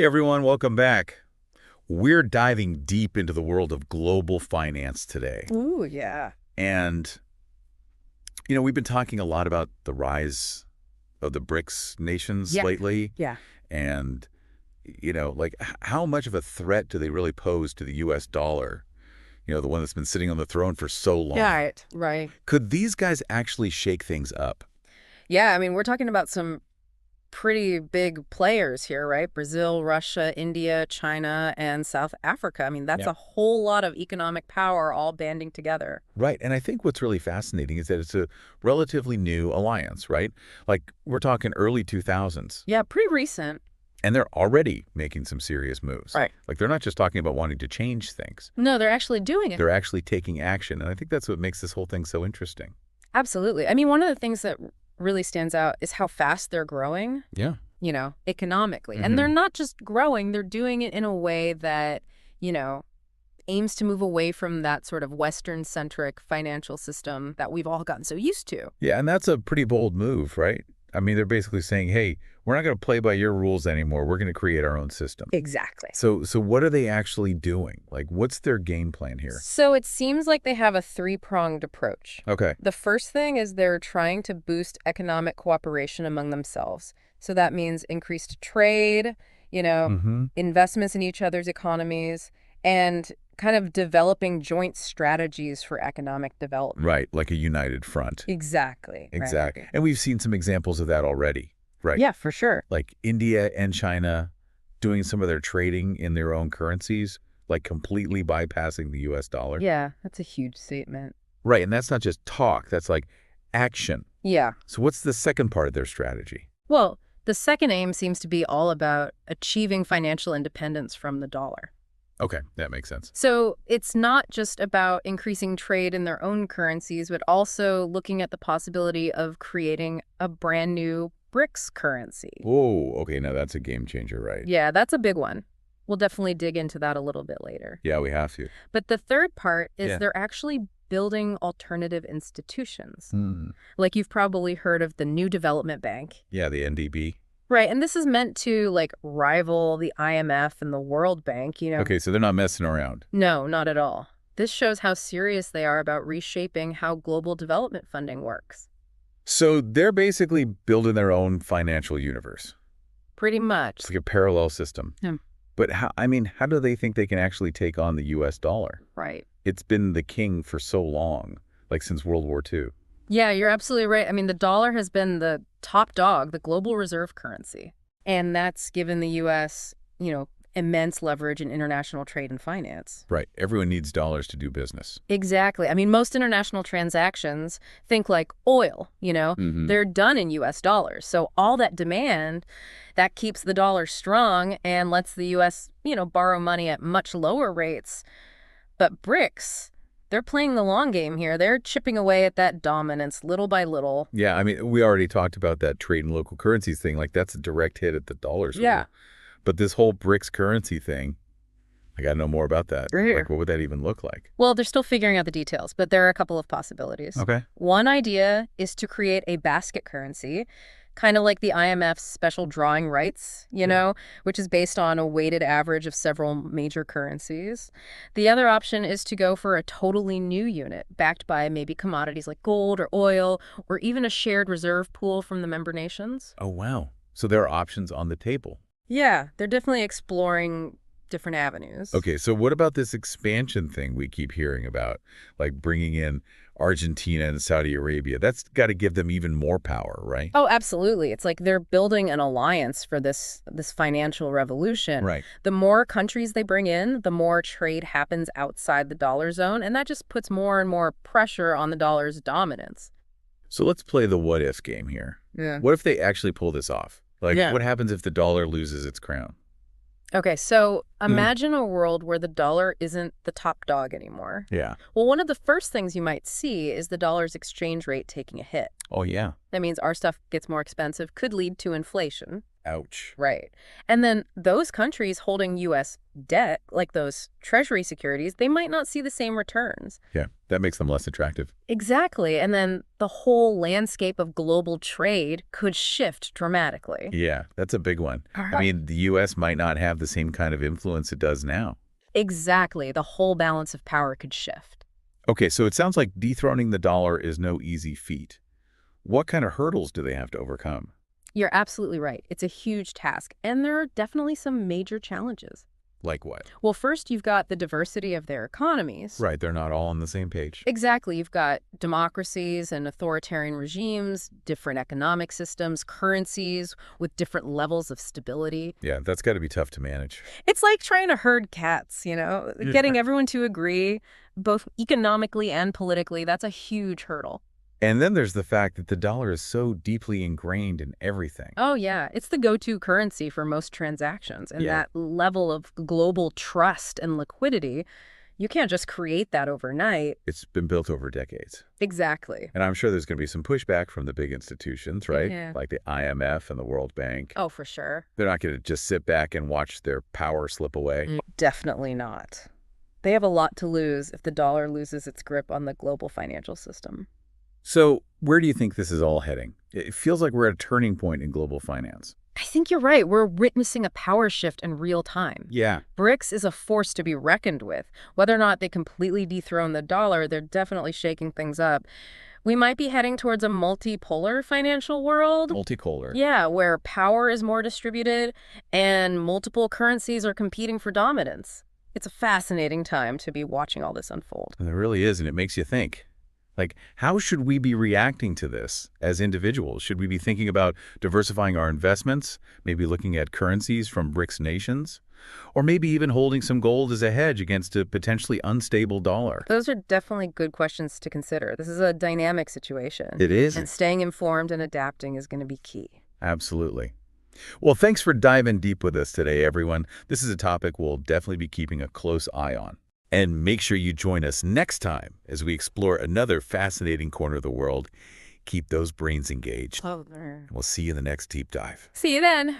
Hey everyone, welcome back. We're diving deep into the world of global finance today. Ooh, yeah. And, we've been talking a lot about the rise of the BRICS nations Yeah. lately. Yeah. And, how much of a threat do they really pose to the U.S. dollar? The one that's been sitting on the throne for so long. Right. Could these guys actually shake things up? Yeah, I mean, we're talking about some pretty big players here, right? Brazil, Russia, India, China, and South Africa. I mean, that's Yeah. a whole lot of economic power all banding together. Right. And I think what's really fascinating is that it's a relatively new alliance, right? Like, we're talking early 2000s. Yeah, pretty recent. And they're already making some serious moves. Right. Like, they're not just talking about wanting to change things. No, they're actually doing it. They're actually taking action. And I think that's what makes this whole thing so interesting. Absolutely. I mean, one of the things that really stands out is how fast they're growing, Yeah. economically. And they're not just growing, they're doing it in a way that, aims to move away from that sort of Western-centric financial system that we've all gotten so used to. Yeah, and that's a pretty bold move, right? I mean, they're basically saying, hey, we're not going to play by your rules anymore. We're going to create our own system. Exactly. So what are they actually doing? Like, what's their game plan here? So it seems like they have a three-pronged approach. Okay. The first thing is they're trying to boost economic cooperation among themselves. So that means increased trade, investments in each other's economies, and kind of developing joint strategies for economic development. Right, like a united front. Exactly. Exactly. Right. And we've seen some examples of that already, right? Yeah, for sure. Like India and China doing some of their trading in their own currencies, like completely bypassing the U.S. dollar. Yeah, that's a huge statement. Right, and that's not just talk, that's like action. Yeah. So what's the second part of their strategy? Well, the second aim seems to be all about achieving financial independence from the dollar. Okay, that makes sense. So it's not just about increasing trade in their own currencies, but also looking at the possibility of creating a brand new BRICS currency. Whoa, okay, now that's a game changer, right? Yeah, that's a big one. We'll definitely dig into that a little bit later. Yeah, we have to. But the third part is Yeah. they're actually building alternative institutions. Hmm. Like you've probably heard of the New Development Bank. Yeah, the NDB. Right, and this is meant to, rival the IMF and the World Bank, Okay, so they're not messing around. No, not at all. This shows how serious they are about reshaping how global development funding works. So they're basically building their own financial universe. Pretty much. It's like a parallel system. Yeah. But how do they think they can actually take on the U.S. dollar? Right. It's been the king for so long, like since World War II. Yeah, you're absolutely right. I mean, the dollar has been the top dog, the global reserve currency. And that's given the U.S., immense leverage in international trade and finance. Right. Everyone needs dollars to do business. Exactly. I mean, most international transactions, think like oil, they're done in U.S. dollars. So all that demand, that keeps the dollar strong and lets the U.S., borrow money at much lower rates. But BRICS, they're playing the long game here. They're chipping away at that dominance little by little. Yeah, I mean, we already talked about that trade in local currencies thing. Like, that's a direct hit at the dollar's Yeah. But this whole BRICS currency thing, I got to know more about that. Right here. Like, what would that even look like? Well, they're still figuring out the details, but there are a couple of possibilities. Okay. One idea is to create a basket currency, kind of like the IMF's special drawing rights, which is based on a weighted average of several major currencies. The other option is to go for a totally new unit, backed by maybe commodities like gold or oil, or even a shared reserve pool from the member nations. Oh, wow. So there are options on the table. Yeah, they're definitely exploring different avenues. Okay, so what about this expansion thing we keep hearing about, like bringing in Argentina and Saudi Arabia? That's got to give them even more power, right? Oh, absolutely. It's like they're building an alliance for this financial revolution. Right. The more countries they bring in, the more trade happens outside the dollar zone, and that just puts more and more pressure on the dollar's dominance. So let's play the what-if game here. Yeah. What if they actually pull this off? Like, Yeah. what happens if the dollar loses its crown? Okay, so imagine a world where the dollar isn't the top dog anymore. Yeah. Well, one of the first things you might see is the dollar's exchange rate taking a hit. Oh, yeah. That means our stuff gets more expensive, could lead to inflation. Ouch. Right. And then those countries holding U.S. debt, like those treasury securities, they might not see the same returns. Yeah, that makes them less attractive. Exactly. And then the whole landscape of global trade could shift dramatically. Yeah, that's a big one. I Uh-huh. mean, the U.S. might not have the same kind of influence it does now. Exactly. The whole balance of power could shift. Okay, so it sounds like dethroning the dollar is no easy feat. What kind of hurdles do they have to overcome? You're absolutely right. It's a huge task, and there are definitely some major challenges. Like what? Well, first, you've got the diversity of their economies. Right, they're not all on the same page. Exactly. You've got democracies and authoritarian regimes, different economic systems, currencies with different levels of stability. Yeah, that's got to be tough to manage. It's like trying to herd cats, Yeah. getting everyone to agree, both economically and politically. That's a huge hurdle. And then there's the fact that the dollar is so deeply ingrained in everything. Oh, yeah. It's the go-to currency for most transactions. And Yeah. that level of global trust and liquidity, you can't just create that overnight. It's been built over decades. Exactly. And I'm sure there's going to be some pushback from the big institutions, right? Yeah. Like the IMF and the World Bank. Oh, for sure. They're not going to just sit back and watch their power slip away. Definitely not. They have a lot to lose if the dollar loses its grip on the global financial system. So where do you think this is all heading? It feels like we're at a turning point in global finance. I think you're right. We're witnessing a power shift in real time. Yeah. BRICS is a force to be reckoned with. Whether or not they completely dethrone the dollar, they're definitely shaking things up. We might be heading towards a multipolar financial world. Multipolar. Yeah, where power is more distributed and multiple currencies are competing for dominance. It's a fascinating time to be watching all this unfold. And it really is, and it makes you think. Like, how should we be reacting to this as individuals? Should we be thinking about diversifying our investments, maybe looking at currencies from BRICS nations, or maybe even holding some gold as a hedge against a potentially unstable dollar? Those are definitely good questions to consider. This is a dynamic situation. It is. And staying informed and adapting is going to be key. Absolutely. Well, thanks for diving deep with us today, everyone. This is a topic we'll definitely be keeping a close eye on. And make sure you join us next time as we explore another fascinating corner of the world. Keep those brains engaged. Oh, there. We'll see you in the next deep dive. See you then.